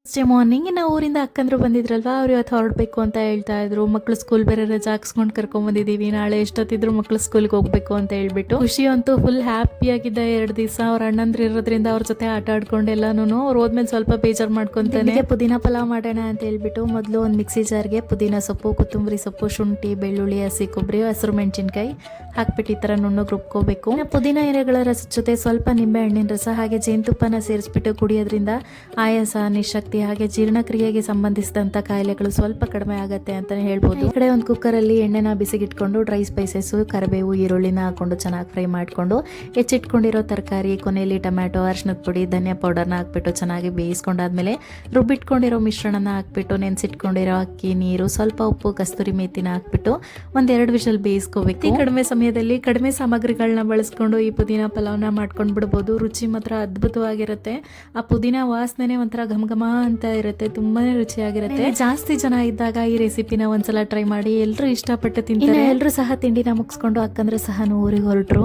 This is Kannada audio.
ಅಷ್ಟೇ ಮಾರ್ನಿಂಗ್ ನಾವು ಊರಿಂದ ಅಕ್ಕಂದ್ರು ಬಂದಿದ್ರಲ್ವಾ, ಅವ್ರು ಇವತ್ತು ಹೊರಡಬೇಕು ಅಂತ ಹೇಳ್ತಾ ಇದ್ರು. ಮಕ್ಳು ಸ್ಕೂಲ್ ಬೇರೆ ರಜಾ ಹಾಕ್ಸ್ಕೊಂಡು ಕರ್ಕೊಂಡ್ ಬಂದಿದ್ದೀವಿ, ನಾಳೆ ಎಷ್ಟೊತ್ತಿದ್ರು ಮಕ್ಳು ಸ್ಕೂಲ್ಗೆ ಹೋಗ್ಬೇಕು ಅಂತ ಹೇಳ್ಬಿಟ್ಟು. ಖುಷಿ ಅಂತೂ ಫುಲ್ ಹ್ಯಾಪಿ ಆಗಿದ್ದ 2 ದಿವಸ. ಅವ್ರ ಅಣ್ಣಂದ್ರು ಇರೋದ್ರಿಂದ ಅವ್ರ ಜೊತೆ ಆಟ ಆಡ್ಕೊಂಡು ಎಲ್ಲಾನು. ಅವ್ರು ಹೋದ್ಮೇಲೆ ಸ್ವಲ್ಪ ಬೇಜಾರು ಮಾಡ್ಕೊಂತಾನೆ. ಪುದೀನ ಪಲಾವ್ ಮಾಡೋಣ ಅಂತ ಹೇಳ್ಬಿಟ್ಟು ಮೊದಲು ಒಂದು ಮಿಕ್ಸಿ ಜಾರ್ಗೆ ಪುದೀನ ಸೊಪ್ಪು, ಕೊತ್ತಂಬರಿ ಸೊಪ್ಪು, ಶುಂಠಿ, ಬೆಳ್ಳುಳ್ಳಿ, ಹಸಿ ಕೊಬ್ಬರಿ, ಹಸಿರು ಮೆಣಸಿನ್ಕಾಯಿ ಹಾಕ್ಬಿಟ್ಟು ಈ ಥರ ನುಣ್ಣಗೆ ರುಬ್ಕೋಬೇಕು. ಪುದೀನ ಎಲೆಗಳ ರಸದ ಜೊತೆ ಸ್ವಲ್ಪ ನಿಂಬೆ ಹಣ್ಣಿನ ರಸ ಹಾಗೆ ಜೇನುತುಪ್ಪನ ಸೇರಿಸ್ಬಿಟ್ಟು ಕುಡಿಯೋದ್ರಿಂದ ಆಯಾಸ, ನಿಶಕ್ತಿ ಹಾಗೆ ಜೀರ್ಣಕ್ರಿಯೆಗೆ ಸಂಬಂಧಿಸಿದಂಥ ಕಾಯಿಲೆಗಳು ಸ್ವಲ್ಪ ಕಡಿಮೆ ಆಗುತ್ತೆ ಅಂತಲೇ ಹೇಳ್ಬೋದು. ಈ ಕಡೆ ಒಂದು ಕುಕ್ಕರಲ್ಲಿ ಎಣ್ಣೆನ ಬಿಸಿಗಿಟ್ಕೊಂಡು ಡ್ರೈ ಸ್ಪೈಸಸ್ಸು, ಕರಿಬೇವು, ಈರುಳ್ಳಿನ ಹಾಕೊಂಡು ಚೆನ್ನಾಗಿ ಫ್ರೈ ಮಾಡಿಕೊಂಡು ಹೆಚ್ಚಿಟ್ಕೊಂಡಿರೋ ತರಕಾರಿ, ಕೊನೆಯಲ್ಲಿ ಟೊಮ್ಯಾಟೊ, ಅರಿಶಿನದ ಪುಡಿ, ಧನಿಯಾ ಪೌಡರ್ನ ಹಾಕ್ಬಿಟ್ಟು ಚೆನ್ನಾಗಿ ಬೇಯಿಸ್ಕೊಂಡಾದ್ಮೇಲೆ ರುಬ್ಬಿಟ್ಕೊಂಡಿರೋ ಮಿಶ್ರಣನ ಹಾಕ್ಬಿಟ್ಟು ನೆನೆಸಿಟ್ಕೊಂಡಿರೋ ಅಕ್ಕಿ, ನೀರು, ಸ್ವಲ್ಪ ಉಪ್ಪು, ಕಸ್ತೂರಿ ಮೇಥಿನ ಹಾಕ್ಬಿಟ್ಟು 1-2 ವಿಷಲ್ ಬೇಯಿಸ್ಕೋಬೇಕು. ಈ ಕಡಿಮೆ ಸಮಯದಲ್ಲಿ ಕಡಿಮೆ ಸಾಮಗ್ರಿಗಳನ್ನ ಬಳಸ್ಕೊಂಡು ಈ ಪುದೀನ ಪಲಾವ್ನ ಮಾಡ್ಕೊಂಡು ಬಿಡ್ಬೋದು. ರುಚಿ ಮಾತ್ರ ಅದ್ಭುತವಾಗಿರುತ್ತೆ. ಆ ಪುದೀನ ವಾಸನೆ ಒಂಥರ ಘಮ ಅಂತ ಇರುತ್ತೆ, ತುಂಬಾನೇ ರುಚಿಯಾಗಿರುತ್ತೆ. ಜಾಸ್ತಿ ಜನ ಇದ್ದಾಗ ಈ ರೆಸಿಪಿನ ಒಂದ್ಸಲ ಟ್ರೈ ಮಾಡಿ, ಎಲ್ಲರೂ ಇಷ್ಟಪಟ್ಟು ತಿಂತಾರೆ. ಎಲ್ಲರೂ ಸಹ ತಿಂಡಿನ ಮುಗಿಸ್ಕೊಂಡು ಅಕ್ಕಂದ್ರೆ ಸಹ ಊರಿಗೆ ಹೊರಟ್ರು.